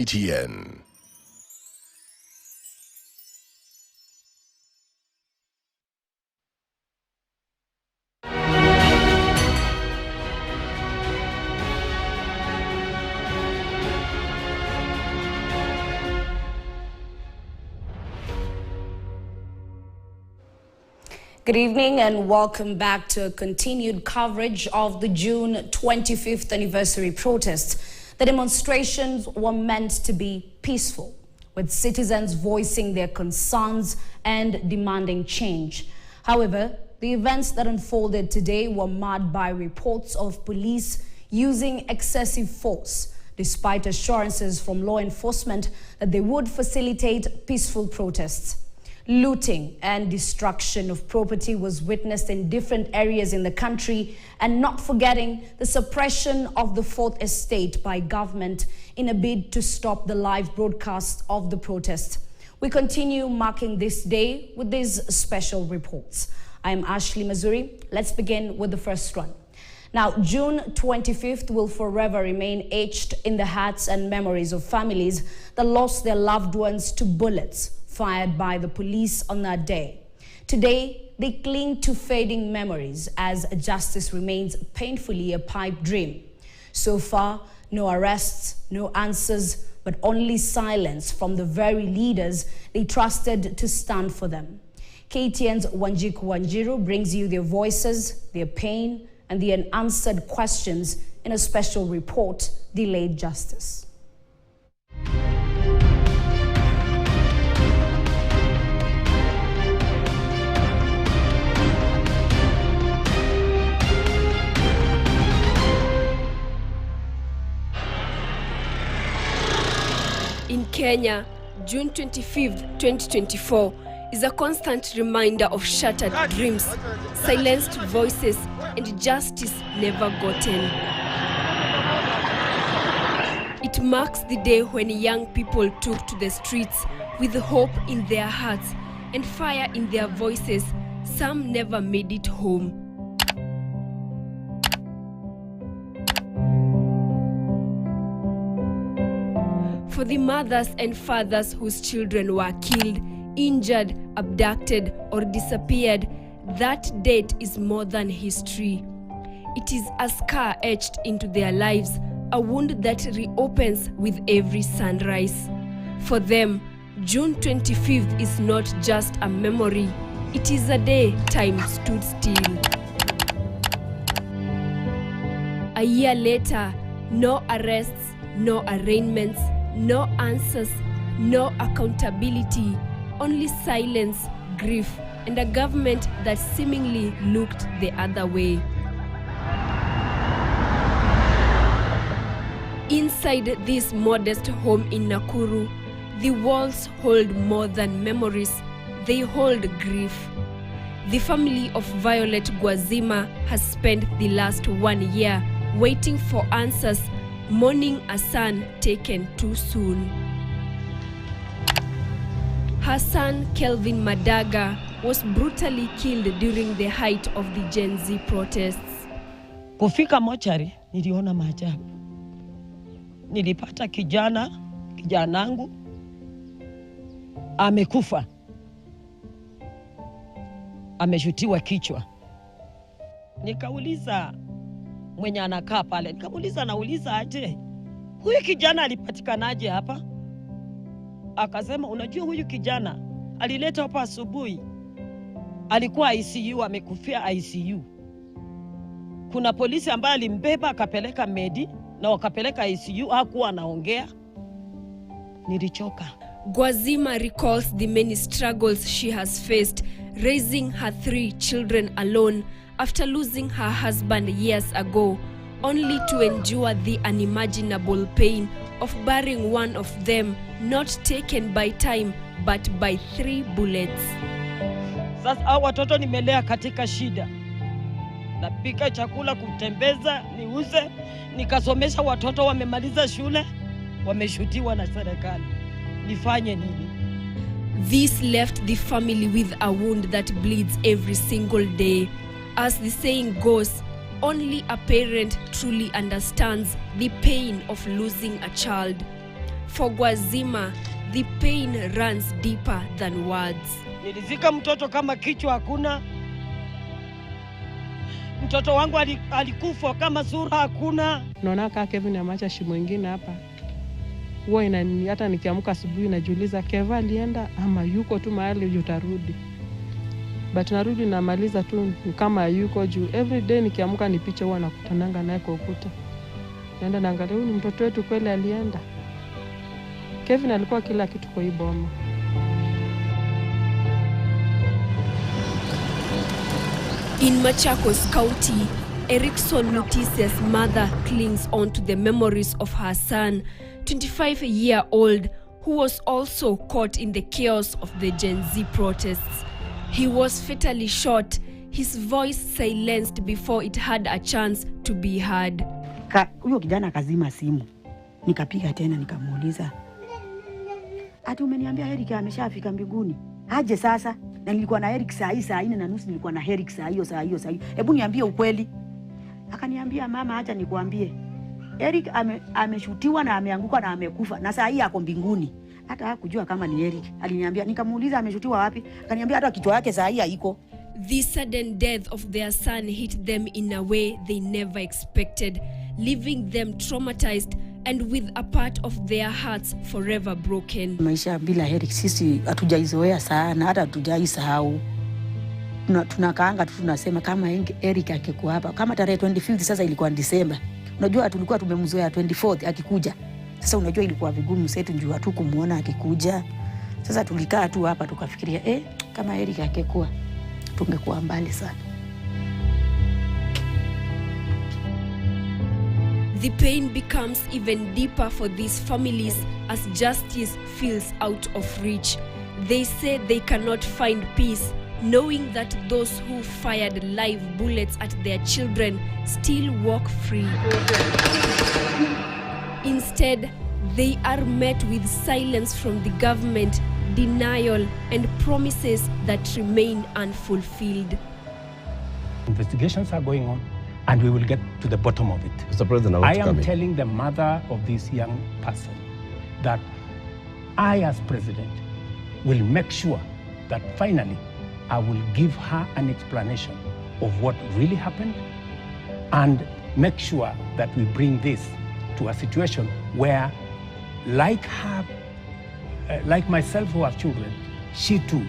ETN. Good evening and welcome back to continued coverage of the June 25th anniversary protests. The demonstrations were meant to be peaceful, with citizens voicing their concerns and demanding change. However, the events that unfolded today were marred by reports of police using excessive force, despite assurances from law enforcement that they would facilitate peaceful protests. Looting and destruction of property was witnessed in different areas in the country, and not forgetting the suppression of the Fourth Estate by government in a bid to stop the live broadcast of the protest. We continue marking this day with these special reports. I am Ashley Mazuri. Let's begin with the first one. Now, June 25th will forever remain etched in the hearts and memories of families that lost their loved ones to bullets fired by the police on that day. Today, they cling to fading memories as justice remains painfully a pipe dream. So far, no arrests, no answers, but only silence from the very leaders they trusted to stand for them. KTN's Wanjiku Wanjiru brings you their voices, their pain, and the unanswered questions in a special report, Delayed Justice. In Kenya, June 25th, 2024 is a constant reminder of shattered dreams, silenced voices, and justice never gotten. It marks the day when young people took to the streets with hope in their hearts and fire in their voices. Some never made it home. For the mothers and fathers whose children were killed, injured, abducted, or disappeared, that date is more than history. It is a scar etched into their lives, a wound that reopens with every sunrise. For them, June 25th is not just a memory, it is a day time stood still. A year later, no arrests, no arraignments, no answers, no accountability, only silence, grief, and a government that seemingly looked the other way. Inside this modest home in Nakuru, the walls hold more than memories, they hold grief. The family of Violet Gwazima has spent the last 1 year waiting for answers, mourning a son taken too soon. Her son, Kelvin Madaga, was brutally killed during the height of the Gen Z protests. Kufika mochari, niliona maajabu. Nilipata kijanangu, amekufa. Ameshutiwa kichwa. Nikauliza mwenye anakaa pale, nauliza aje, huyu kijana alipatikanaje hapa? Akasema, unajua huyu kijana alileta hapa asubuhi, alikuwa ICU, amekufia ICU. Kuna polisi ambaye alimbeba akapeleka Medi na wakapeleka ICU, hakuwa anaongea. Nilichoka. Gwazima recalls the many struggles she has faced raising her 3 children alone after losing her husband years ago, only to endure the unimaginable pain of burying one of them, not taken by time but by 3 bullets. Sasa hao watoto nimelea katika shida. Napika chakula, kutembeza, niuze, nikasomesha watoto, wamemaliza shule, wameshutiwa na serikali. Nifanye nini? This left the family with a wound that bleeds every single day. As the saying goes, only a parent truly understands the pain of losing a child. For Gwazima, the pain runs deeper than words. Nilizika mtoto kama kichwa hakuna. Mtoto wangu alikufa kama sura hakuna. Naona kaka Kevin ameacha shimo ingine hapa. Huwa hata nikiamka asubuhi najiuliza Keva alienda ama yuko tu mahali utarudi. But narudi namaliza tu kama yuko juu. Every day nikiamka ni picha huwa nakutananga naye kwa ukuta. Naenda naangalia huyu mtoto wetu kweli alienda. Kevin alikuwa kila kitu kwa hii boma. In Machakos County, Erickson Mutise's mother clings on to the memories of her son, 25-year-old, who was also caught in the chaos of the Gen Z protests. He was fatally shot, his voice silenced before it had a chance to be heard. Huyo kijana akazima simu. Nikapiga tena nikamuuliza, ati umeniambia Eric ameshafika mbinguni? Aje sasa? Na nilikuwa na Eric saa 4:30 nilikuwa na Eric saa hiyo. Hebu niambie ukweli. Akaniambia mama, acha nikwambie. Eric ameshutiwa na ameanguka na amekufa na saa hii ako mbinguni. Hata hakujua kama ni Eric. Aliniambia, nikamuuliza ameshutiwa wapi? Akaniambia hata kichwa yake saa hii haiko. The sudden death of their son hit them in a way they never expected, leaving them traumatized and with a part of their hearts forever broken. Maisha bila Eric sisi hatujaizoea sana, hata hatujaisahau. Tunakaanga tu tunasema kama Eric akikuwa hapa. Kama tarehe 25 sasa ilikuwa December. Unajua tulikuwa tumemzoea 24th akikuja. Sasa unajua ilikuwa vigumu setu njoo tu kumuona akikuja. Sasa tulikaa tu hapa tukafikiria kama Eric akikuwa tungekuwa mbali sana. The pain becomes even deeper for these families as justice feels out of reach. They say they cannot find peace, knowing that those who fired live bullets at their children still walk free. Instead, they are met with silence from the government, denial, and promises that remain unfulfilled. Investigations are going on, and we will get to the bottom of it. Mr. President, I am telling the mother of this young person that I, as president, will make sure that finally I will give her an explanation of what really happened and make sure that we bring this to a situation where, like her, like myself who have children, she too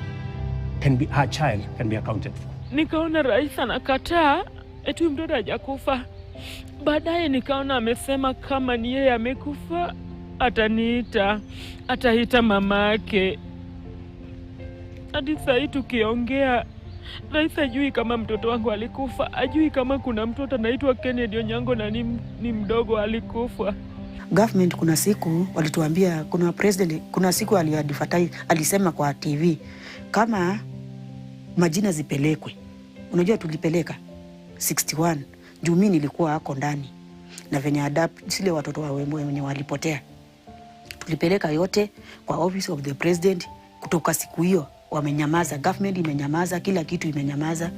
can be, her child can be accounted for. Nikaona rais anakataa eti mtoto hajakufa. Baadaye nikaona amesema kama ni yeye amekufa ataita mamake. Hadi sasa tukiongea rais ajui kama mtoto wangu alikufa, ajui kama kuna mtoto anaitwa Kennedy Onyango na ni mdogo alikufa. Government kuna siku walituambia, kuna president kuna siku aliadvertise, alisema kwa TV kama majina zipelekwe. Unajua tulipeleka 61 juu mimi nilikuwa hako ndani na venye adapt sile watoto wa wenye walipotea. Tulipeleka yote kwa office of the president. Kutoka siku hiyo wamenyamaza, government imenyamaza, kila kitu imenyamaza.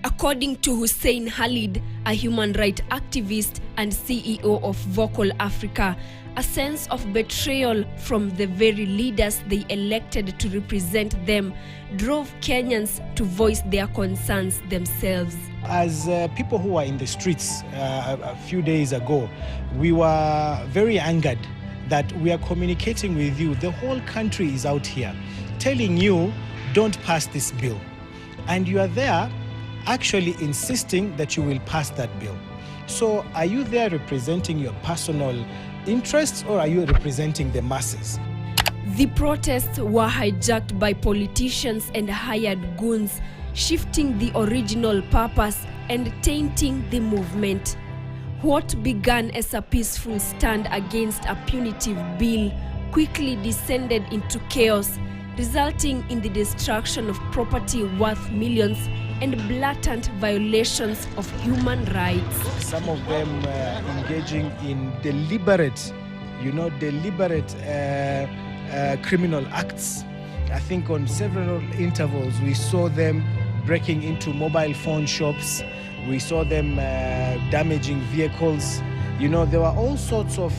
According to Hussein Khalid, a human rights activist and CEO of Vocal Africa, a sense of betrayal from the very leaders they elected to represent them drove Kenyans to voice their concerns themselves. As people who were in the streets a few days ago, we were very angered that we are communicating with you. The whole country is out here telling you, don't pass this bill. And you are there actually insisting that you will pass that bill. So are you there representing your personal interests or are you representing the masses? The protests were hijacked by politicians and hired goons, shifting the original purpose and tainting the movement. What began as a peaceful stand against a punitive bill quickly descended into chaos, resulting in the destruction of property worth millions and blatant violations of human rights. Some of them engaging in deliberate criminal acts. I think on several intervals we saw them breaking into mobile phone shops. We saw them damaging vehicles. You know, there were all sorts of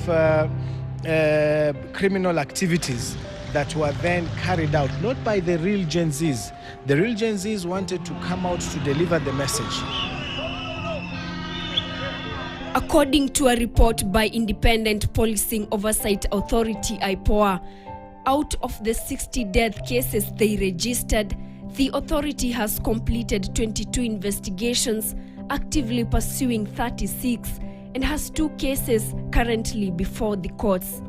criminal activities that were then carried out, not by the real Gen Zs. The real Gen Zs wanted to come out to deliver the message. According to a report by Independent Policing Oversight Authority, IPOA, out of the 60 death cases they registered, the authority has completed 22 investigations, actively pursuing 36, and has 2 cases currently before the courts.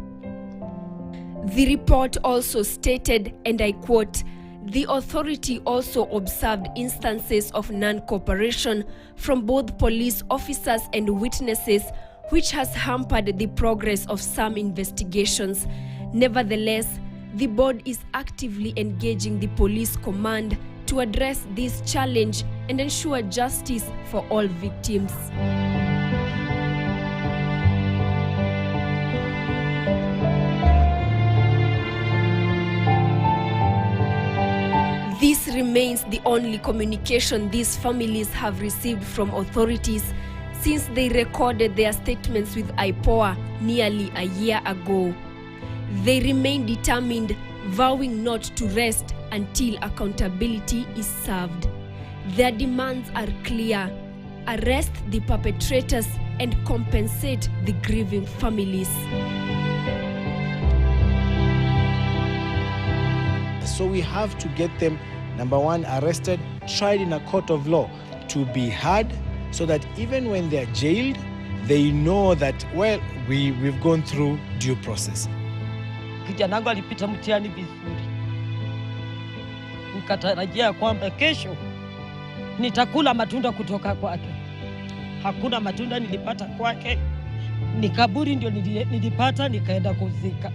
The report also stated, and I quote, "The authority also observed instances of non-cooperation from both police officers and witnesses, which has hampered the progress of some investigations. Nevertheless, the board is actively engaging the police command to address this challenge and ensure justice for all victims." This remains the only communication these families have received from authorities since they recorded their statements with IPOA nearly a year ago. They remain determined, vowing not to rest until accountability is served. Their demands are clear: arrest the perpetrators and compensate the grieving families. So we have to get them, number one, arrested, tried in a court of law, to be heard, so that even when they're jailed, they know that, well, we've gone through due process. Kijana wangu alipita mtihani vizuri, nikatarajia kwamba kesho nitakula matunda kutoka kwake. Hakuna matunda nilipata kwake, ni kaburi ndio nilipata, nikaenda kuzika.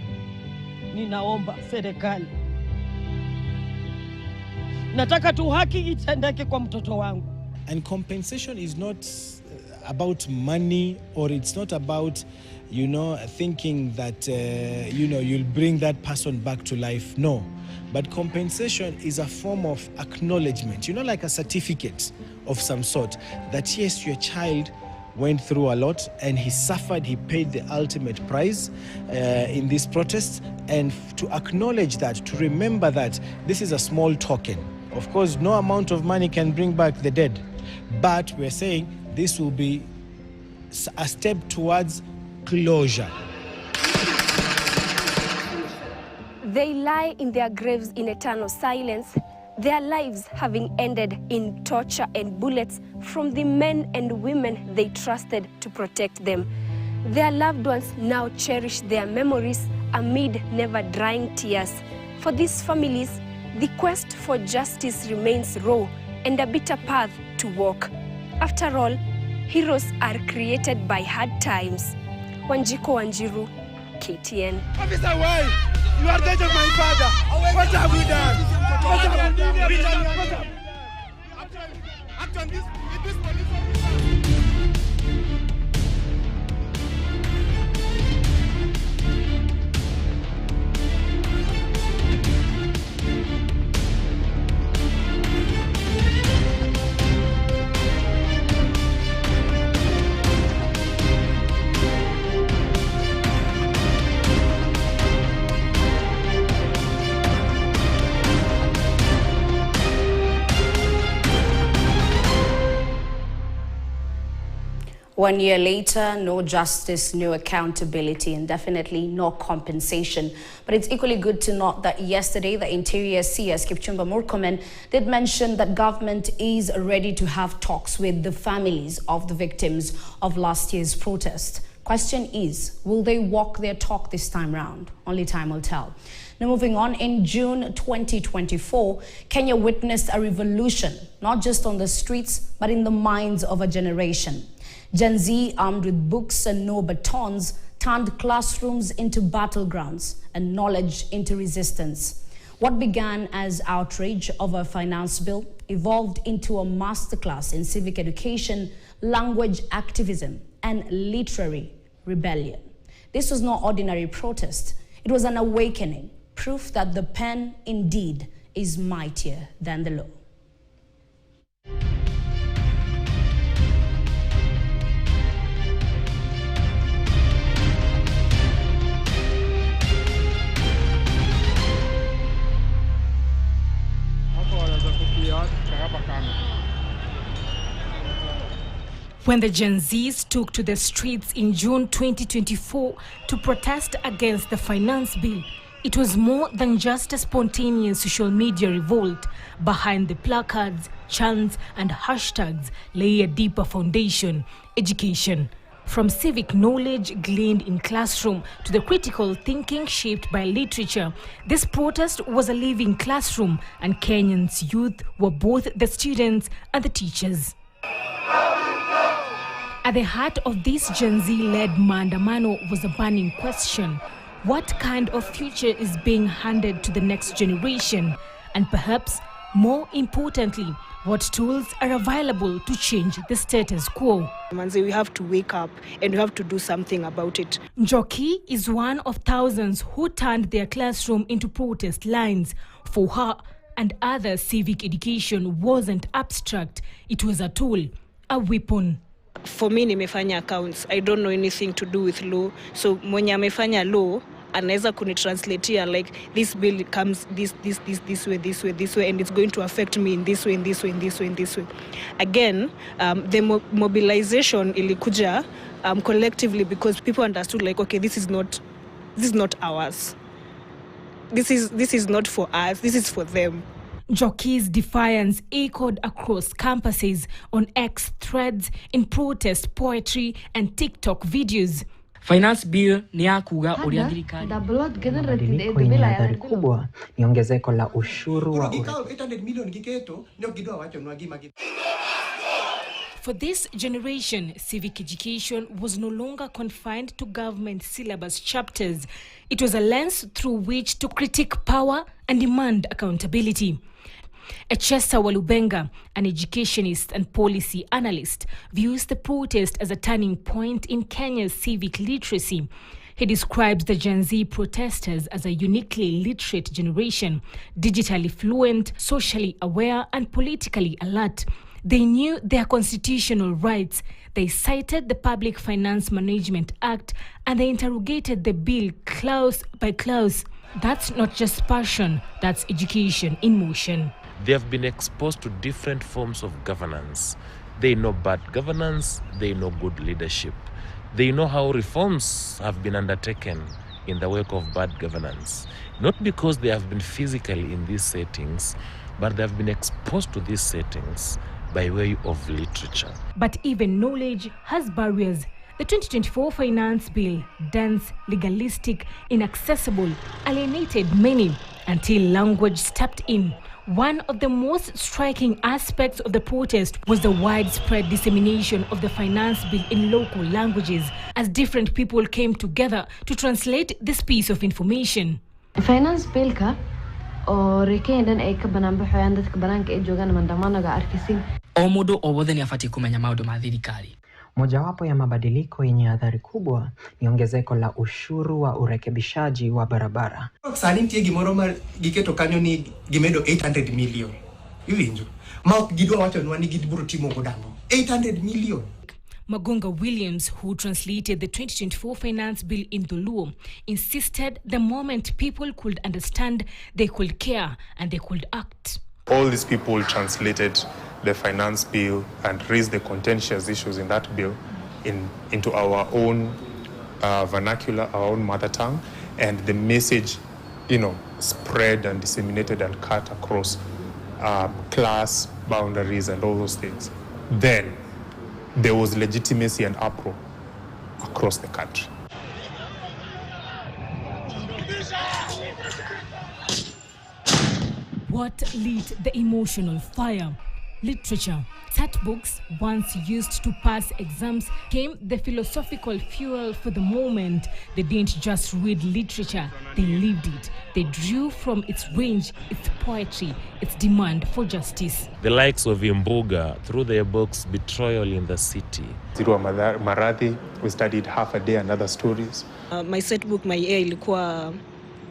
Ninaomba serikali, nataka tu haki itendeke kwa mtoto wangu. And compensation is not about money, or it's not about, you know, thinking that, you know, you'll bring that person back to life. No. But compensation is a form of acknowledgement, you know, like a certificate of some sort, that yes, your child went through a lot and he suffered, he paid the ultimate price in this protest, and to acknowledge that, to remember that this is a small token. Of course, no amount of money can bring back the dead, but we're saying this will be a step towards closure. They lie in their graves in eternal silence, their lives having ended in torture and bullets from the men and women they trusted to protect them. Their loved ones now cherish their memories amid never-drying tears. For these families, the quest for justice remains raw and a bitter path to walk. After all, heroes are created by hard times. Wanjiko Wanjiru, KTN. Officer, why? You are dead of my father. What have we done? What have we done? Act on this police officer. One year later, no justice, no accountability, and definitely no compensation. But it's equally good to note that yesterday, the Interior CS, Kipchumba Murkomen, did mention that government is ready to have talks with the families of the victims of last year's protest. Question is, will they walk their talk this time round? Only time will tell. Now moving on, in June 2024, Kenya witnessed a revolution, not just on the streets, but in the minds of a generation. Gen Z, armed with books and no batons, turned classrooms into battlegrounds and knowledge into resistance. What began as outrage over a finance bill evolved into a masterclass in civic education, language activism, and literary rebellion. This was no ordinary protest. It was an awakening, proof that the pen indeed is mightier than the law. When the Gen Zs took to the streets in June 2024 to protest against the finance bill, it was more than just a spontaneous social media revolt. Behind the placards, chants, and hashtags lay a deeper foundation: education. From civic knowledge gleaned in classroom to the critical thinking shaped by literature, this protest was a living classroom, and Kenyans' youth were both the students and the teachers. At the heart of this Gen Z-led maandamano was a burning question: what kind of future is being handed to the next generation? And perhaps more importantly, what tools are available to change the status quo? We have to wake up and we have to do something about it. Njoki is one of thousands who turned their classroom into protest lines. For her and others, civic education wasn't abstract. It was a tool, a weapon. For me, nimefanya accounts. I don't know anything to do with law. So mwenye amefanya law anaweza kunitranslatea like this bill comes this way, and it's going to affect me in this way, in this way, in this way, in this way. Again, the mobilization ilikuja collectively because people understood like, okay, this is not ours. This is not for us. This is for them. Njoki's defiance echoed across campuses, on X threads, in protest poetry and TikTok videos. Finance bill ni ya kuga uria thirikari. Mabadiliko yenye athari kubwa ni ongezeko la ushuru wa For this generation, civic education was no longer confined to government syllabus chapters. It was a lens through which to critique power and demand accountability. Echesa Walubenga, an educationist and policy analyst, views the protest as a turning point in Kenya's civic literacy. He describes the Gen Z protesters as a uniquely literate generation, digitally fluent, socially aware, and politically alert. They knew their constitutional rights. They cited the Public Finance Management Act, and they interrogated the bill clause by clause. That's not just passion, that's education in motion. They have been exposed to different forms of governance. They know bad governance, they know good leadership. They know how reforms have been undertaken in the wake of bad governance. Not because they have been physically in these settings, but they have been exposed to these settings by way of literature. But even knowledge has barriers. The 2024 Finance Bill, dense, legalistic, inaccessible, alienated many until language stepped in. One of the most striking aspects of the protest was the widespread dissemination of the finance bill in local languages, as different people came together to translate this piece of information. Finance bill ka oo rekendan ay ka bananbaxayaan dadka banaanka ay joogaan mandamanaga arkisin. O mudo o wothe ni afati kumenya maundu ma thirikari. Mojawapo ya mabadiliko yenye athari kubwa ni ongezeko la ushuru wa urekebishaji wa barabara. Sani ntie gimoro mar giketo kanyo ni gimedo 800 million. Iwinjo. Ma gidwa wacho nwani gidburo timo godango. 800 million. Magonga Williams, who translated the 2024 finance bill in Luo, insisted the moment people could understand, they could care and they could act. All these people translated the finance bill and raised the contentious issues in that bill into our own vernacular, our own mother tongue, and the message, spread and disseminated and cut across class boundaries and all those things. Then there was legitimacy and uproar across the country. What lit the emotional fire? Literature. Textbooks, once used to pass exams, became the philosophical fuel for the moment. They didn't just read literature, they lived it. They drew from its range, its poetry, its demand for justice. The likes of Imbuga, through their books Betrayal in the City. Zirua Marathi, we studied Half a Day and Other Stories. My set book, my year, ilikuwa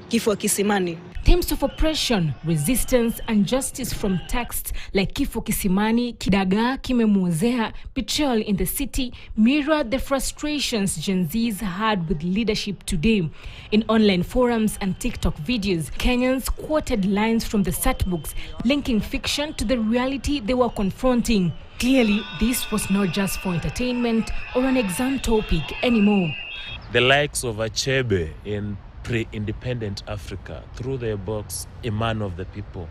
Kifo Kisimani. Themes of oppression, resistance, and justice from texts like Kifo Kisimani, Kidagaa Kimemwozea, Betrayal in the City mirrored the frustrations Gen Zs had with leadership today. In online forums and TikTok videos, Kenyans quoted lines from the set books, linking fiction to the reality they were confronting. Clearly, this was not just for entertainment or an exam topic anymore. The likes of Achebe in pre-independent Africa, through their books, A Man of the People,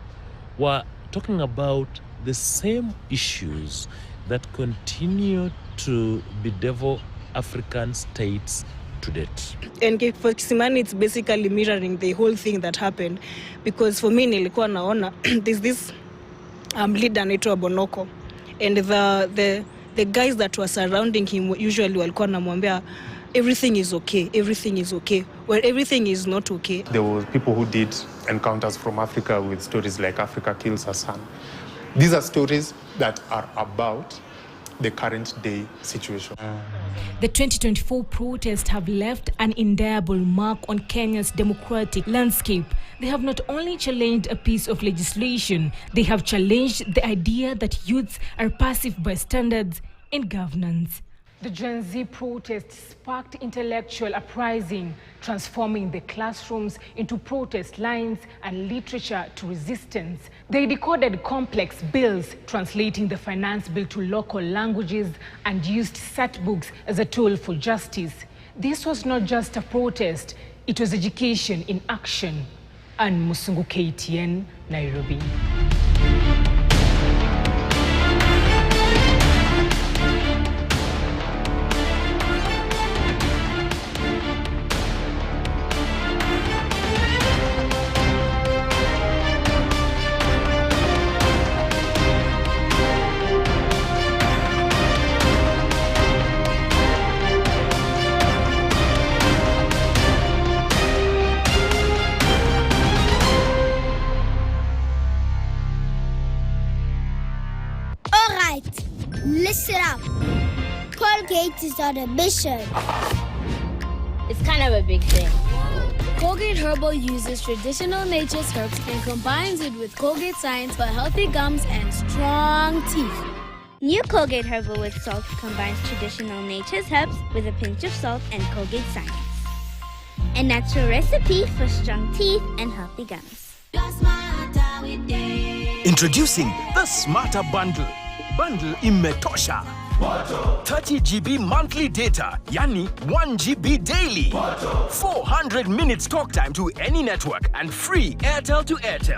were talking about the same issues that continue to bedevil African states to date. And for Kisimani, it's basically mirroring the whole thing that happened. Because for me, nilikuwa naona, there's this leader anaitwa Bonoko. And the guys that were surrounding him usually walikuwa namwambia, everything is okay, everything is okay. Well, everything is not okay. There were people who did encounters from Africa with stories like Africa Kills Her Son. These are stories that are about the current day situation. The 2024 protests have left an indelible mark on Kenya's democratic landscape. They have not only challenged a piece of legislation, they have challenged the idea that youths are passive bystanders in governance. The Gen Z protests sparked intellectual uprising, transforming the classrooms into protest lines and literature to resistance. They decoded complex bills, translating the finance bill to local languages, and used set books as a tool for justice. This was not just a protest, it was education in action. Anne Musungu, KTN, Nairobi. Listen up. Colgate is on a mission. It's kind of a big thing. Colgate Herbal uses traditional nature's herbs and combines it with Colgate Science for healthy gums and strong teeth. New Colgate Herbal with Salt combines traditional nature's herbs with a pinch of salt and Colgate Science. A natural recipe for strong teeth and healthy gums. Introducing the Smarter Bundle. Bundle imetosha. 30 GB monthly data, yani 1 GB daily. 400 minutes talk time to any network and free Airtel to Airtel.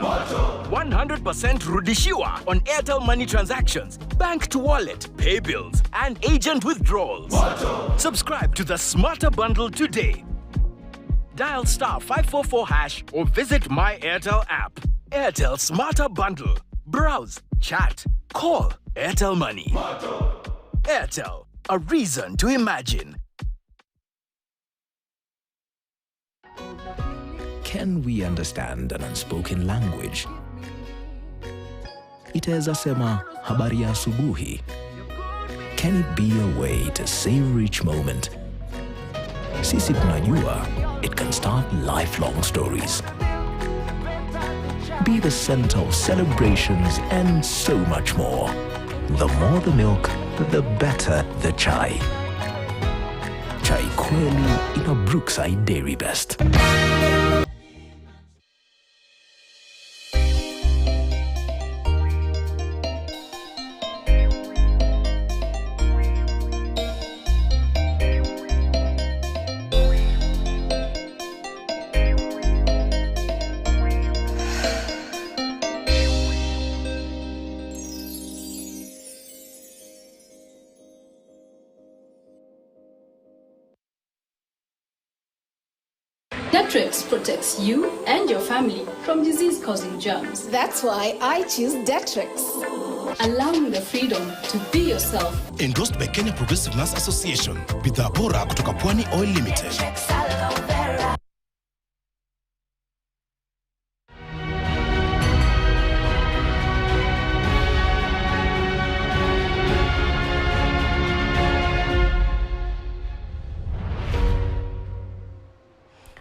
100% rudishiwa on Airtel money transactions, bank to wallet, pay bills, and agent withdrawals. Subscribe to the Smarter Bundle today. Dial *544# or visit My Airtel app. Airtel Smarter Bundle. Browse, chat, call. Airtel Money. Airtel, a reason to imagine. Can we understand an unspoken language? Itaweza sema habari ya asubuhi. Can it be a way to savor each moment? Sisi tunajua it can start lifelong stories. Be the center of celebrations and so much more. The more the milk, the better the chai. Chai kweli ina Brookside Dairy Best. Detrix protects you and your family from disease-causing germs. That's why I choose Detrix. Allowing the freedom to be yourself. Endorsed by Kenya Progressive Nurse Association. Bidhaa bora kutoka Pwani Oil Limited.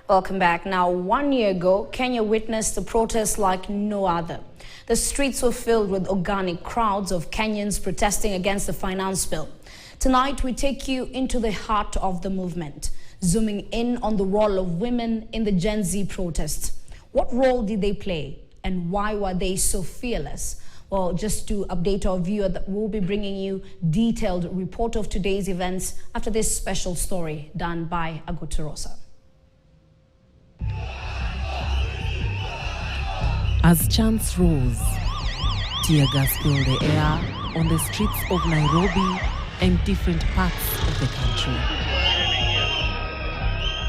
Welcome back. Now, 1 year ago, Kenya witnessed a protest like no other. The streets were filled with organic crowds of Kenyans protesting against the finance bill. Tonight, we take you into the heart of the movement, zooming in on the role of women in the Gen Z protests. What role did they play, and why were they so fearless? Well, just to update our viewer, that we'll be bringing you detailed report of today's events after this special story done by Aguturosa. As chants rose, tear gas filled the air on the streets of Nairobi and different parts of the country.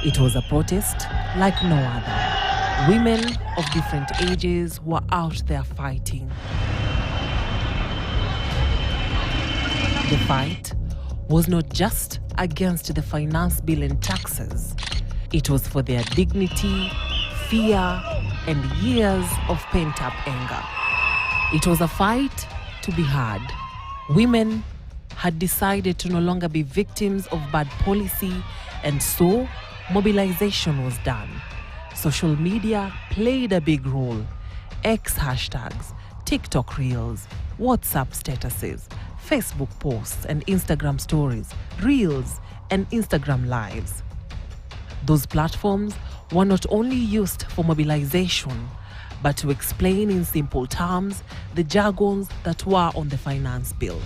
It was a protest like no other. Women of different ages were out there fighting. The fight was not just against the finance bill and taxes. It was for their dignity, fear, and years of pent-up anger. It was a fight to be heard. Women had decided to no longer be victims of bad policy, and so mobilization was done. Social media played a big role. X hashtags, TikTok reels, WhatsApp statuses, Facebook posts and Instagram stories, reels and Instagram lives. Those platforms were not only used for mobilization, but to explain in simple terms the jargons that were on the finance bill.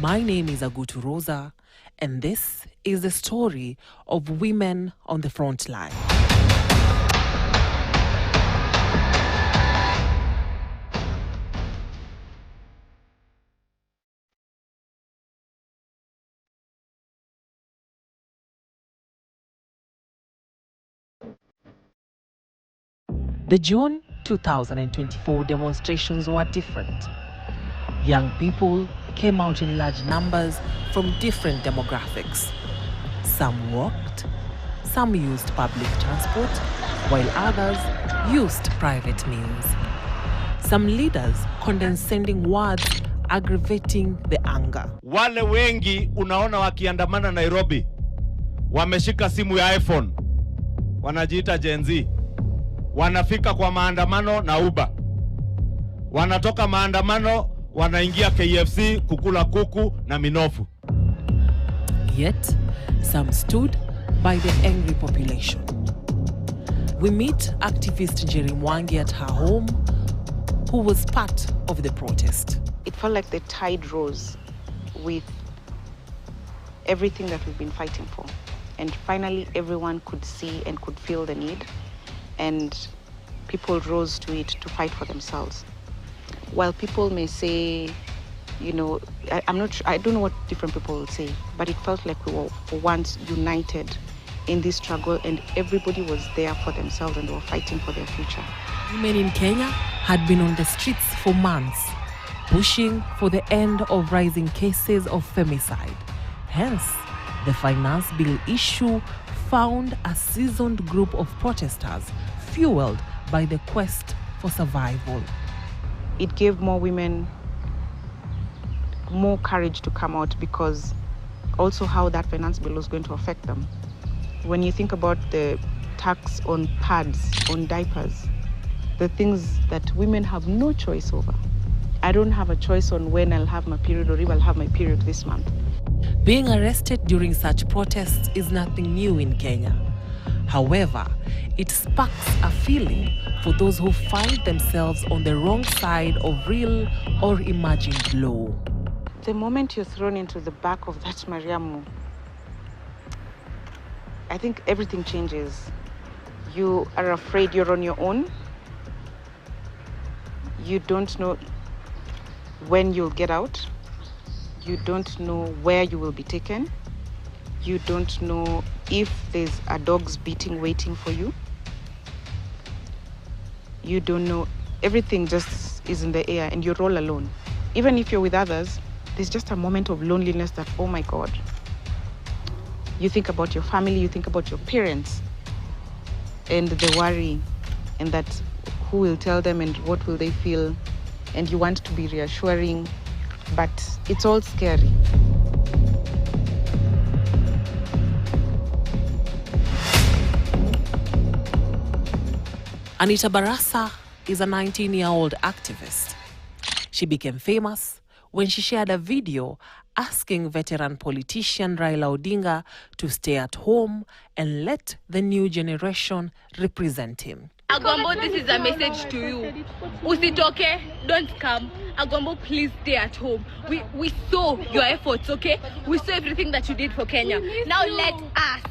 My name is Aguturosa, and this is the story of women on the front line. The June 2024 demonstrations were different. Young people came out in large numbers from different demographics. Some walked, some used public transport, while others used private means. Some leaders condescending words aggravating the anger. Wale wengi unaona wakiandamana Nairobi wameshika simu ya iPhone, wanajiita Gen Z. Wanafika kwa maandamano na Uber. Wanatoka maandamano wanaingia KFC kukula kuku na minofu. Yet, some stood by the angry population. We meet activist Njeri Mwangi at her home, who was part of the protest. It felt like the tide rose with everything that we've been fighting for. And finally, everyone could see and could feel the need. And people rose to it to fight for themselves. While people may say, you know, I don't know what different people will say, but it felt like we were for once united in this struggle, and everybody was there for themselves and they were fighting for their future. Women in Kenya had been on the streets for months, pushing for the end of rising cases of femicide. Hence, the finance bill issue found a seasoned group of protesters fueled by the quest for survival. It gave more women more courage to come out, because also how that finance bill was going to affect them. When you think about the tax on pads, on diapers, the things that women have no choice over. I don't have a choice on when I'll have my period, or if I'll have my period this month. Being arrested during such protests is nothing new in Kenya. However, it sparks a feeling for those who find themselves on the wrong side of real or imagined law. The moment you're thrown into the back of that Mariamu, I think everything changes. You are afraid you're on your own. You don't know when you'll get out. You don't know where you will be taken. You don't know if there's a dog's beating waiting for you. You don't know. Everything just is in the air and you're all alone. Even if you're with others, there's just a moment of loneliness that, oh my God. You think about your family, you think about your parents, and the worry, and that who will tell them and what will they feel, and you want to be reassuring, but it's all scary. Anita Barasa is a 19-year-old activist. She became famous when she shared a video asking veteran politician Raila Odinga to stay at home and let the new generation represent him. Agwambo, this is a message to you. Usitoke, don't come. Agwambo, please stay at home. We saw your efforts, okay? We saw everything that you did for Kenya. Now let us.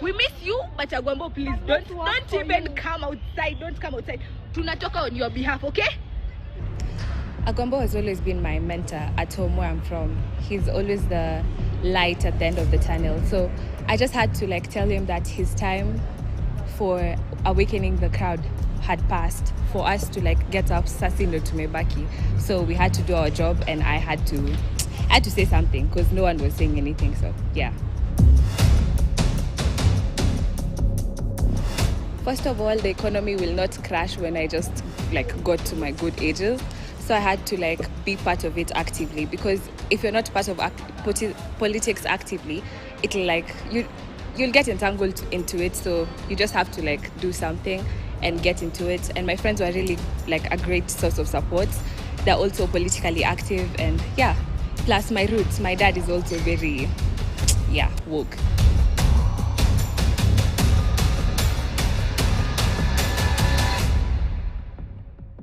We miss you, but Agwambo, please don't even come outside. Don't come outside. Tunatoka on your behalf, okay? Agwambo has always been my mentor at home where I'm from. He's always the light at the end of the tunnel. So I just had to tell him that his time for awakening the crowd had passed, for us to get up Sasindo to Mebaki. So we had to do our job, and I had to say something because no one was saying anything. So yeah. First of all, the economy will not crash when I just got to my good ages. So I had to be part of it actively, because if you're not part of politics actively, it'll you'll get entangled into it. So you just have to do something and get into it. And my friends were really a great source of support. They're also politically active, and yeah. Plus my roots. My dad is also very, woke.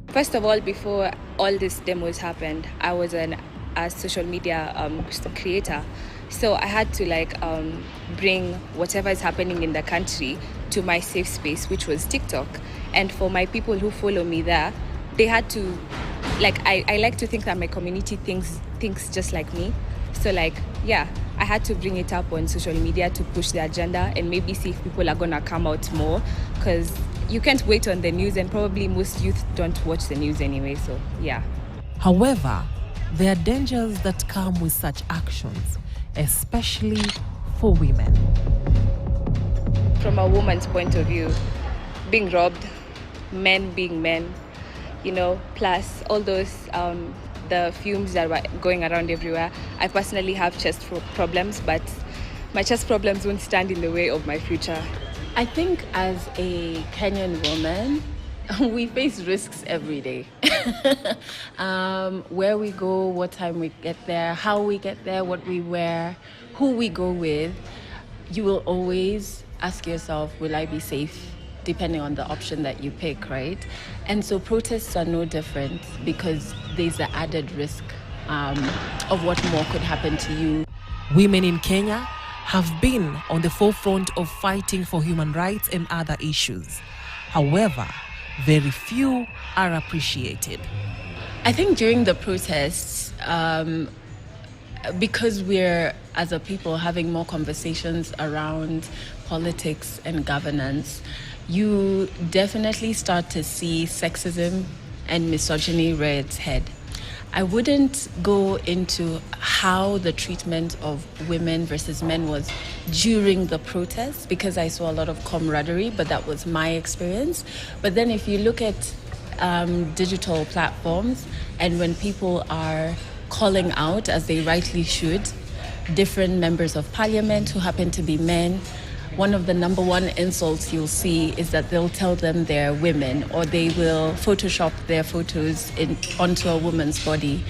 First of all, before all these demos happened, I was a social media creator. So I had to bring whatever is happening in the country to my safe space, which was TikTok. And for my people who follow me there, they had to, I like to think that my community thinks just like me. So I had to bring it up on social media to push the agenda and maybe see if people are gonna come out more, because you can't wait on the news, and probably most youth don't watch the news anyway, so yeah. However, there are dangers that come with such actions, especially for women. From a woman's point of view, being robbed, men being men, plus all those the fumes that were going around everywhere. I personally have chest problems, but my chest problems won't stand in the way of my future. I think as a Kenyan woman, we face risks every day. Where we go, what time we get there, how we get there, what we wear, who we go with, you will always ask yourself, will I be safe? Depending on the option that you pick, right? And so protests are no different, because there's the added risk of what more could happen to you. Women in Kenya have been on the forefront of fighting for human rights and other issues. However, very few are appreciated. I think during the protests, because we're, as a people, having more conversations around politics and governance, you definitely start to see sexism and misogyny rear its head. I wouldn't go into how the treatment of women versus men was during the protests, because I saw a lot of camaraderie, but that was my experience. But then if you look at digital platforms, and when people are calling out, as they rightly should, different members of parliament who happen to be men, one of the number one insults you'll see is that they'll tell them they're women, or they will Photoshop their photos onto a woman's body,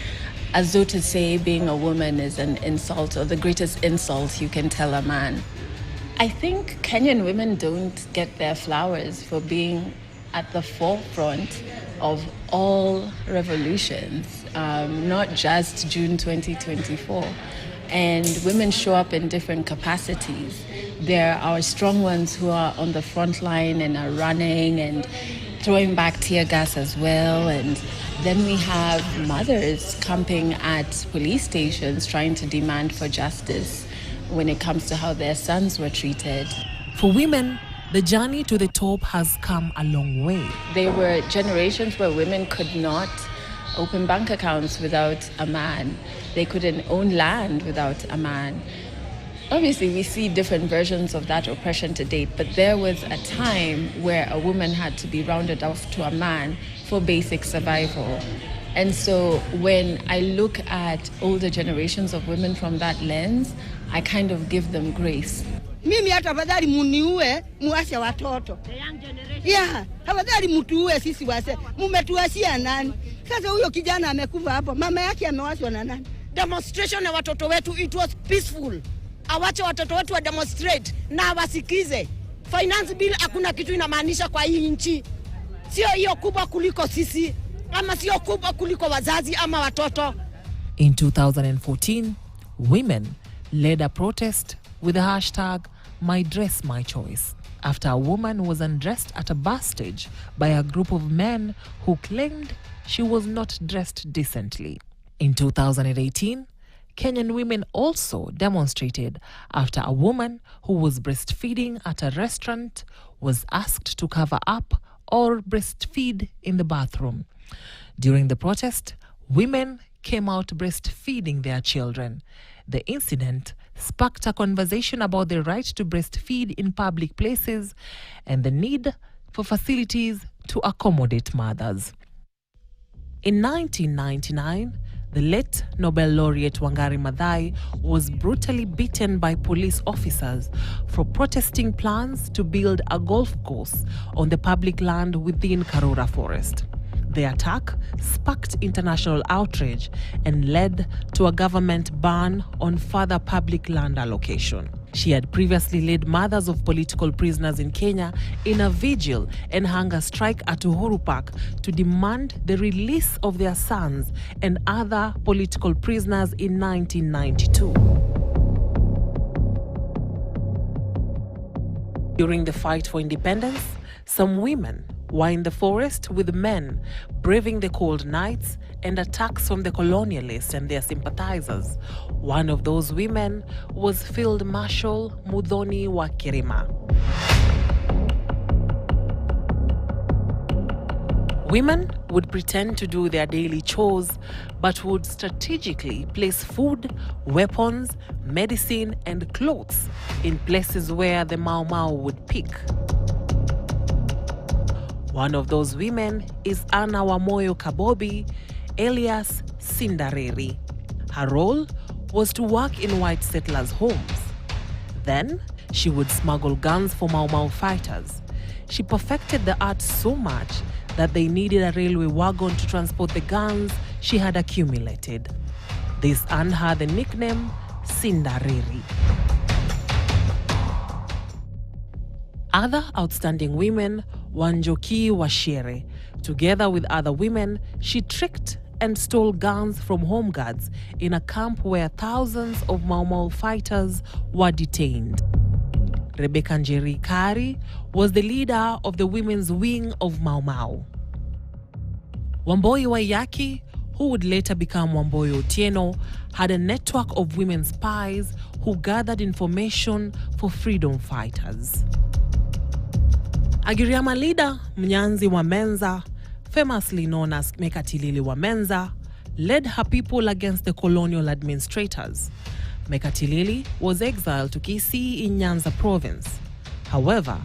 as though to say being a woman is an insult, or the greatest insult you can tell a man. I think Kenyan women don't get their flowers for being at the forefront of all revolutions, not just June 2024. And women show up in different capacities. There are strong ones who are on the front line and are running and throwing back tear gas as well. And then we have mothers camping at police stations trying to demand for justice when it comes to how their sons were treated. For women, the journey to the top has come a long way. There were generations where women could not open bank accounts without a man. They couldn't own land without a man. Obviously, we see different versions of that oppression to date, but there was a time where a woman had to be rounded off to a man for basic survival. And so when I look at older generations of women from that lens, I kind of give them grace. Mimi hata afadhali muniue muache watoto. Yeah, afadhali mtuue sisi wase. Mumetuasia nani? Sasa huyo kijana amekufa hapo, mama yake amewachwa na nani? Demonstration ya watoto wetu, it was peaceful. Awache watoto wetu wa demonstrate na wasikize. Finance bill hakuna kitu inamaanisha kwa hii nchi. Sio hiyo kubwa kuliko sisi, ama sio kubwa kuliko wazazi ama watoto. In 2014, women led a protest with the hashtag #MyDressMyChoice after a woman was undressed at a bus stage by a group of men who claimed she was not dressed decently. In 2018, Kenyan women also demonstrated after a woman who was breastfeeding at a restaurant was asked to cover up or breastfeed in the bathroom. During the protest, women came out breastfeeding their children. The incident sparked a conversation about the right to breastfeed in public places and the need for facilities to accommodate mothers. In 1999, the late Nobel laureate Wangari Maathai was brutally beaten by police officers for protesting plans to build a golf course on the public land within Karura Forest. The attack sparked international outrage and led to a government ban on further public land allocation. She had previously led mothers of political prisoners in Kenya in a vigil and hunger strike at Uhuru Park to demand the release of their sons and other political prisoners in 1992. During the fight for independence, some women were in the forest with men, braving the cold nights and attacks from the colonialists and their sympathizers. One of those women was Field Marshal Muthoni wa Kirima. Women would pretend to do their daily chores, but would strategically place food, weapons, medicine, and clothes in places where the Mau Mau would pick. One of those women is Anna Wamoyo Kabobi, alias Cindereri. Her role was to work in white settlers' homes. Then, she would smuggle guns for Mau Mau fighters. She perfected the art so much that they needed a railway wagon to transport the guns she had accumulated. This earned her the nickname Cindereri. Other outstanding women were Njoki Washere. Together with other women, she tricked and stole guns from home guards in a camp where thousands of Mau Mau fighters were detained. Rebecca Njeri Kari was the leader of the women's wing of Mau Mau. Wamboi Waiyaki, who would later become Wamboi Otieno, had a network of women spies who gathered information for freedom fighters. Agiriama leader Mnyanzi wa Menza, famously known as Mekatilili wa Menza, led her people against the colonial administrators. Mekatilili was exiled to Kisii in Nyanza province. However,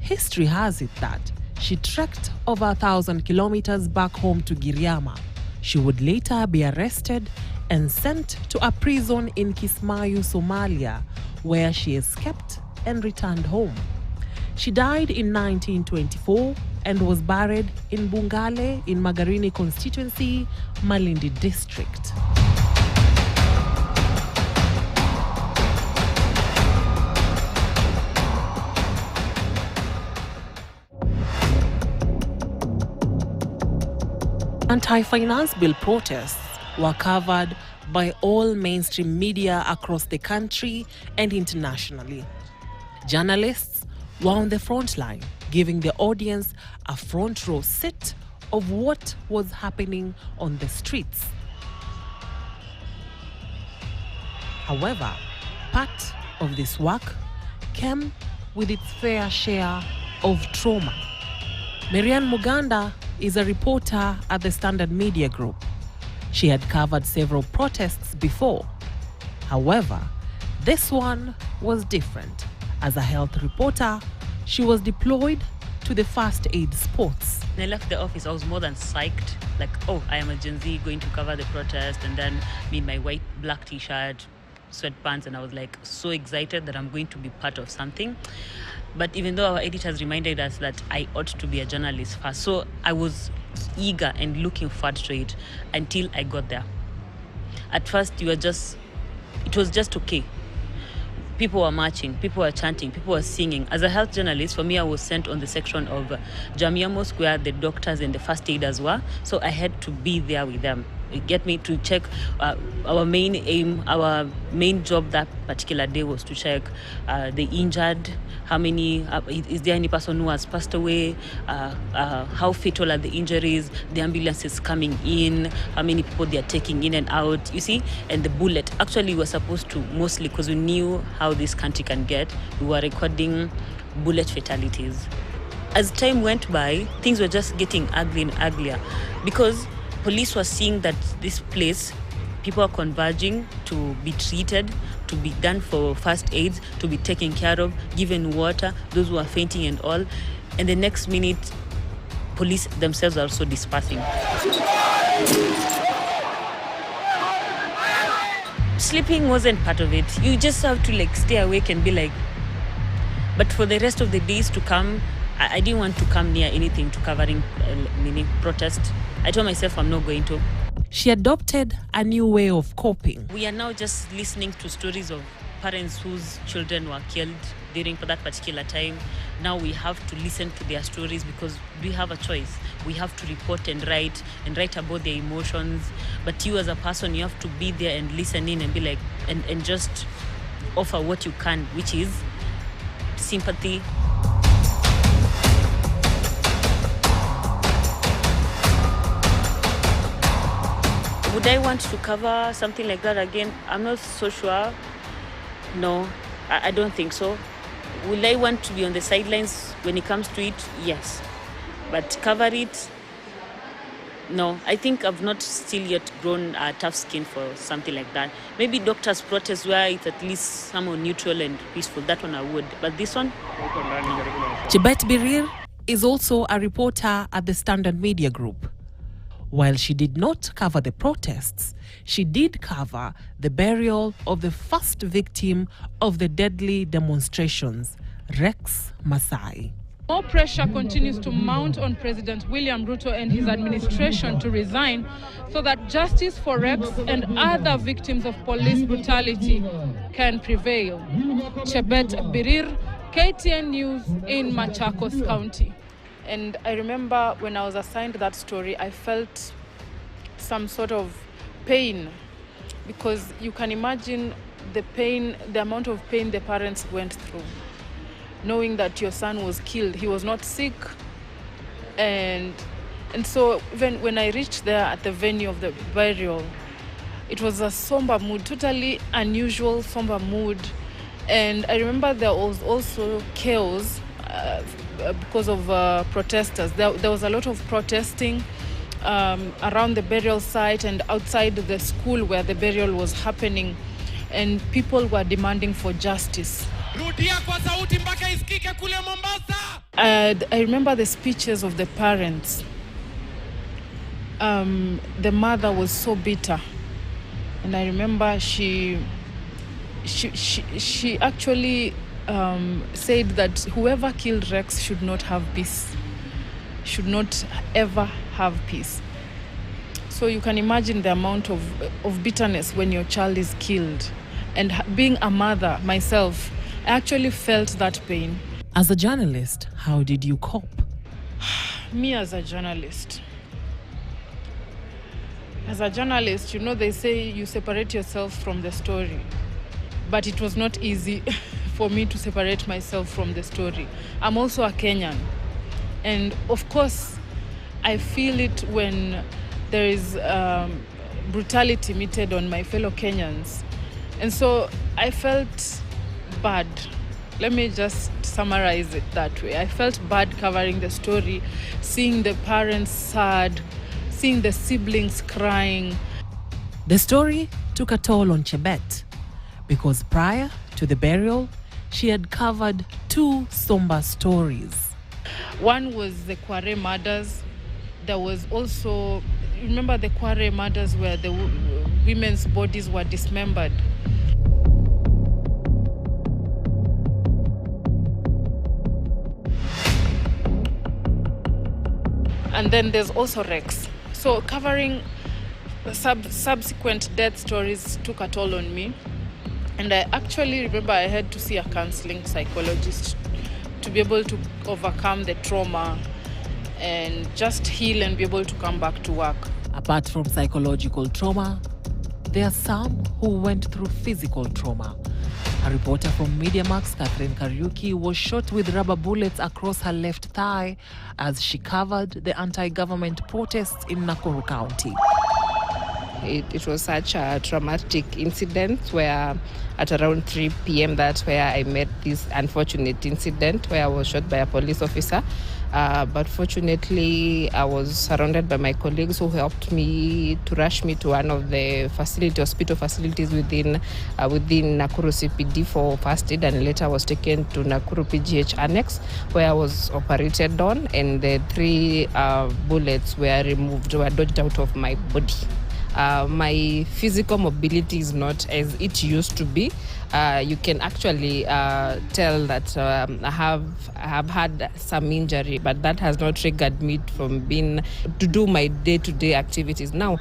history has it that she trekked over 1,000 kilometers back home to Giriama. She would later be arrested and sent to a prison in Kismayu, Somalia, where she escaped and returned home. She died in 1924 and was buried in Bungale in Magarini constituency, Malindi district. Anti-finance bill protests were covered by all mainstream media across the country and internationally. Journalists were on the front line, giving the audience a front row seat of what was happening on the streets. However, part of this work came with its fair share of trauma. Marianne Muganda is a reporter at the Standard Media Group. She had covered several protests before. However, this one was different. As a health reporter, she was deployed to the first aid sports. When I left the office, I was more than psyched. Like, oh, I am a Gen Z going to cover the protest, and then me in my white, black t-shirt, sweatpants, and I was like so excited that I'm going to be part of something. But even though our editors reminded us that I ought to be a journalist first, so I was eager and looking forward to it until I got there. At first, it was just okay. People were marching, people were chanting, people were singing. As a health journalist, for me, I was sent on the section of Jamia Mosque where the doctors and the first aiders were. So I had to be there with them. It get me to check our main aim, our main job that particular day was to check the injured, how many, is there any person who has passed away, how fatal are the injuries, the ambulances coming in, how many people they are taking in and out, you see, and the bullet. Actually, we were supposed to, mostly because we knew how this country can get, we were recording bullet fatalities. As time went by, things were just getting ugly and uglier because police were seeing that this place, people are converging to be treated, to be done for first aids, to be taken care of, given water, those who are fainting and all. And the next minute, police themselves are also dispersing. Sleeping wasn't part of it. You just have to stay awake and be like, but for the rest of the days to come, I didn't want to come near anything to covering mini protest. I told myself I'm not going to. She adopted a new way of coping. We are now just listening to stories of parents whose children were killed during that particular time. Now we have to listen to their stories because we have a choice. We have to report and write about their emotions. But you as a person, you have to be there and listen in and be like, and just offer what you can, which is sympathy. Would I want to cover something like that again? I'm not so sure. No, I don't think so. Will I want to be on the sidelines when it comes to it? Yes. But cover it? No. I think I've not still yet grown tough skin for something like that. Maybe doctors' protest where it's at least somehow neutral and peaceful. That one I would. But this one? Chebet Birir is also a reporter at the Standard Media Group. While she did not cover the protests, she did cover the burial of the first victim of the deadly demonstrations, Rex Masai. More pressure continues to mount on President William Ruto and his administration to resign so that justice for Rex and other victims of police brutality can prevail. Chebet Birir, KTN News in Machakos County. And I remember when I was assigned that story, I felt some sort of pain because you can imagine the pain, the amount of pain the parents went through, knowing that your son was killed. He was not sick. And so even when I reached there at the venue of the burial, it was a somber mood, totally unusual somber mood. And I remember there was also chaos because of protesters. There was a lot of protesting around the burial site and outside the school where the burial was happening, and people were demanding for justice. I remember the speeches of the parents. The mother was so bitter, and I remember she actually said that whoever killed Rex should not have peace, should not ever have peace. So you can imagine the amount of bitterness when your child is killed. And being a mother myself, I actually felt that pain. As a journalist, how did you cope? Me as a journalist, you know, they say you separate yourself from the story. But it was not easy for me to separate myself from the story. I'm also a Kenyan. And of course, I feel it when there is brutality meted on my fellow Kenyans. And so I felt bad. Let me just summarize it that way. I felt bad covering the story, seeing the parents sad, seeing the siblings crying. The story took a toll on Chebet because prior to the burial, she had covered two somber stories. One was the Kware murders. There was also, remember the Kware murders where the women's bodies were dismembered. And then there's also Rex. So covering subsequent death stories took a toll on me. And I actually remember I had to see a counseling psychologist to be able to overcome the trauma and just heal and be able to come back to work. Apart from psychological trauma, there are some who went through physical trauma. A reporter from MediaMax, Catherine Kariuki, was shot with rubber bullets across her left thigh as she covered the anti-government protests in Nakuru County. It was such a traumatic incident where at around 3 p.m. that's where I met this unfortunate incident where I was shot by a police officer. But fortunately, I was surrounded by my colleagues who helped me to rush me to one of the hospital facilities within Nakuru CPD for first aid, and later I was taken to Nakuru PGH Annex where I was operated on, and the 3 bullets were dodged out of my body. My physical mobility is not as it used to be. You can actually tell that I have had some injury, but that has not triggered me from to do my day-to-day activities. Now,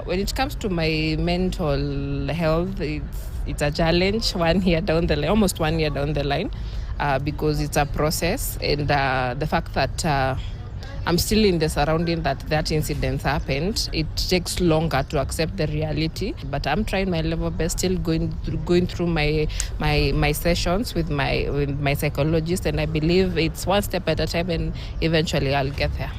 when it comes to my mental health, it's a challenge almost 1 year down the line, because it's a process, and the fact that I'm still in the surrounding that incident happened. It takes longer to accept the reality, but I'm trying my level best, still going through my sessions with my psychologist, and I believe it's one step at a time, and eventually I'll get there.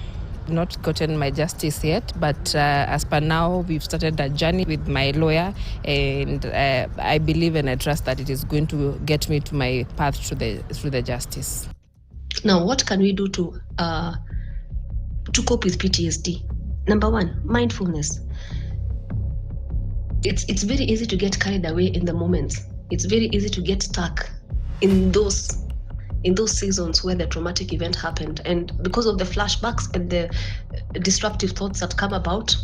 Not gotten my justice yet, but as per now, we've started a journey with my lawyer, and I believe and I trust that it is going to get me to my path through the justice. Now, what can we do to cope with PTSD? Number 1, mindfulness. It's very easy to get carried away in the moments. It's very easy to get stuck in those seasons where the traumatic event happened, and because of the flashbacks and the disruptive thoughts that come about,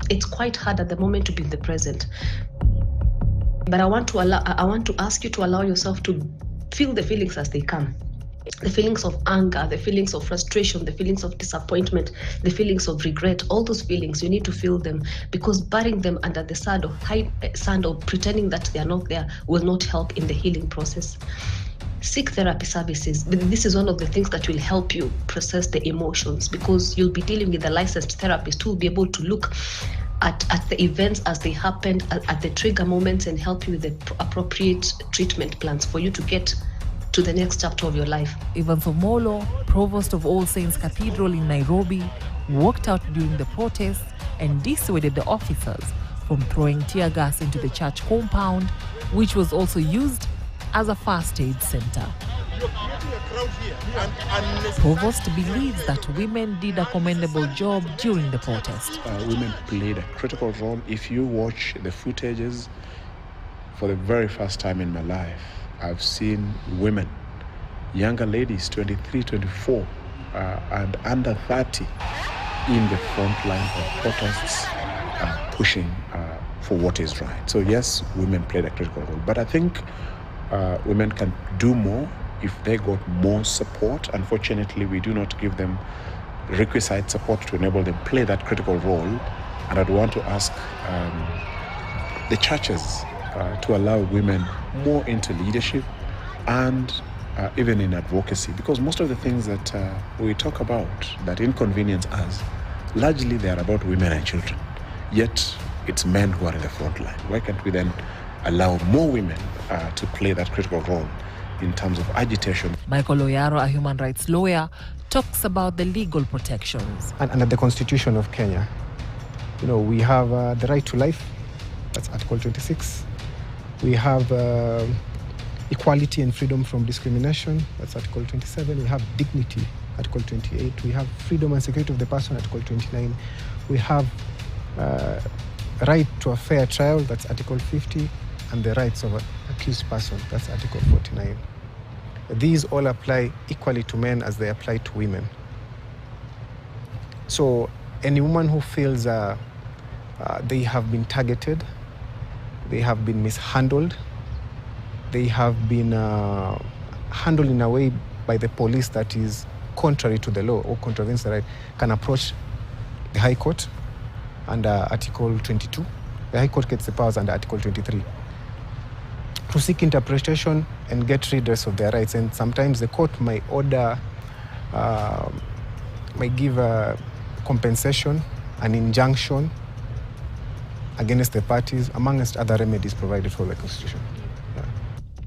it's quite hard at the moment to be in the present. But I want to ask you to allow yourself to feel the feelings as they come. The feelings of anger, the feelings of frustration, the feelings of disappointment, the feelings of regret, all those feelings, you need to feel them, because burying them under the sand or pretending that they are not there will not help in the healing process. Seek therapy services. This is one of the things that will help you process the emotions, because you'll be dealing with a licensed therapist who will be able to look at the events as they happened, at the trigger moments, and help you with the appropriate treatment plans for you to get to the next chapter of your life. Evans Omolo, provost of All Saints Cathedral in Nairobi, walked out during the protests and dissuaded the officers from throwing tear gas into the church compound, which was also used as a first aid center. Provost believes that women did a commendable job during the protest. Women played a critical role. If you watch the footages, for the very first time in my life, I've seen women, younger ladies, 23, 24, and under 30, in the front line of protests, pushing for what is right. So yes, women played a critical role. But I think women can do more if they got more support. Unfortunately, we do not give them requisite support to enable them play that critical role. And I'd want to ask the churches to allow women more into leadership and even in advocacy, because most of the things that we talk about that inconvenience us, largely they are about women and children, yet it's men who are in the front line. Why can't we then allow more women to play that critical role in terms of agitation? Michael Oyaro, a human rights lawyer, talks about the legal protections. And under the Constitution of Kenya, we have the right to life, that's Article 26. We have equality and freedom from discrimination, that's Article 27. We have dignity, Article 28. We have freedom and security of the person, Article 29. We have right to a fair trial, that's Article 50, and the rights of an accused person, that's Article 49. These all apply equally to men as they apply to women. So any woman who feels they have been targeted, they have been mishandled, they have been handled in a way by the police that is contrary to the law or contravenes the right can approach the High Court under Article 22. The High Court gets the powers under Article 23 to seek interpretation and get redress of their rights. And sometimes the court might order, might give a compensation, an injunction against the parties, amongst other remedies provided for the Constitution.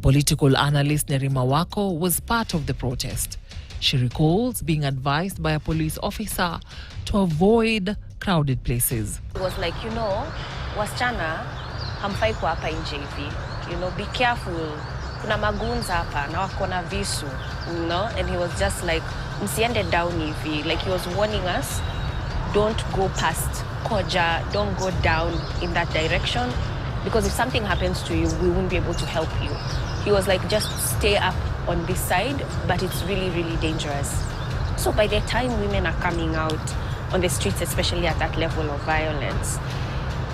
Political analyst Nerima Wako was part of the protest. She recalls being advised by a police officer to avoid crowded places. It was like, wasichana hamfai kwa hapa nje hivi. Be careful. Kuna magunza hapa na wako na visu, and he was just like, msiende down hivi. Like he was warning us, don't go past Koja, don't go down in that direction, because if something happens to you, we won't be able to help you. He was like, just stay up on this side, but it's really, really dangerous. So by the time women are coming out on the streets, especially at that level of violence,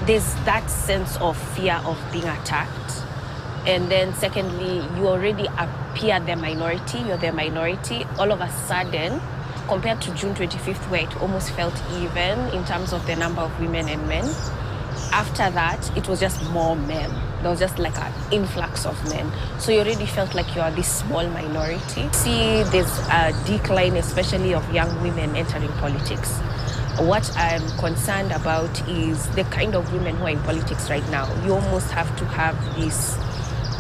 there's that sense of fear of being attacked. And then secondly, you already appear the minority, you're the minority. All of a sudden, compared to June 25th, where it almost felt even in terms of the number of women and men, after that, it was just more men. There was just like an influx of men. So you already felt like you are this small minority. See, there's a decline, especially of young women entering politics. What I'm concerned about is the kind of women who are in politics right now. You almost have to have this,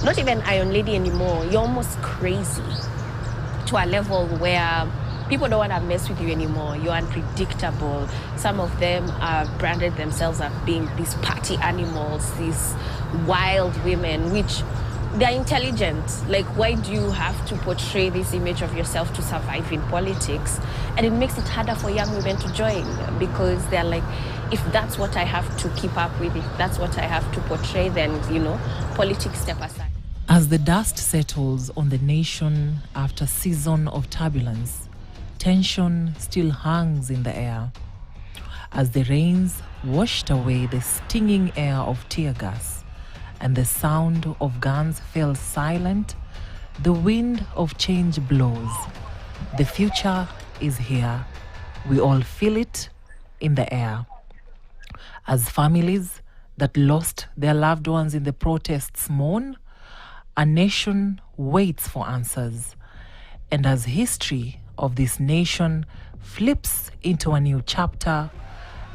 not even Iron Lady anymore, you're almost crazy to a level where people don't want to mess with you anymore. You're unpredictable. Some of them branded themselves as being these party animals, these wild women, which they're intelligent. Like, why do you have to portray this image of yourself to survive in politics? And it makes it harder for young women to join, because they're like, if that's what I have to keep up with, if that's what I have to portray, then, politics step aside. As the dust settles on the nation after a season of turbulence, tension still hangs in the air. As the rains washed away the stinging air of tear gas and the sound of guns fell silent, the wind of change blows. The future is here. We all feel it in the air. As families that lost their loved ones in the protests mourn, a nation waits for answers. And as history of this nation flips into a new chapter,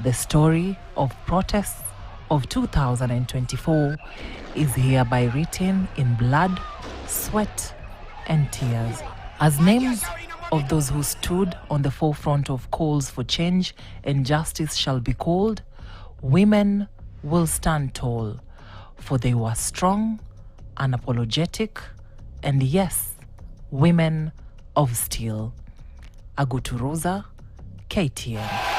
the story of protests of 2024 is hereby written in blood, sweat, and tears. As names of those who stood on the forefront of calls for change and justice shall be called, women will stand tall, for they were strong, unapologetic, and yes, women of steel. Agutu Rosa, KTN.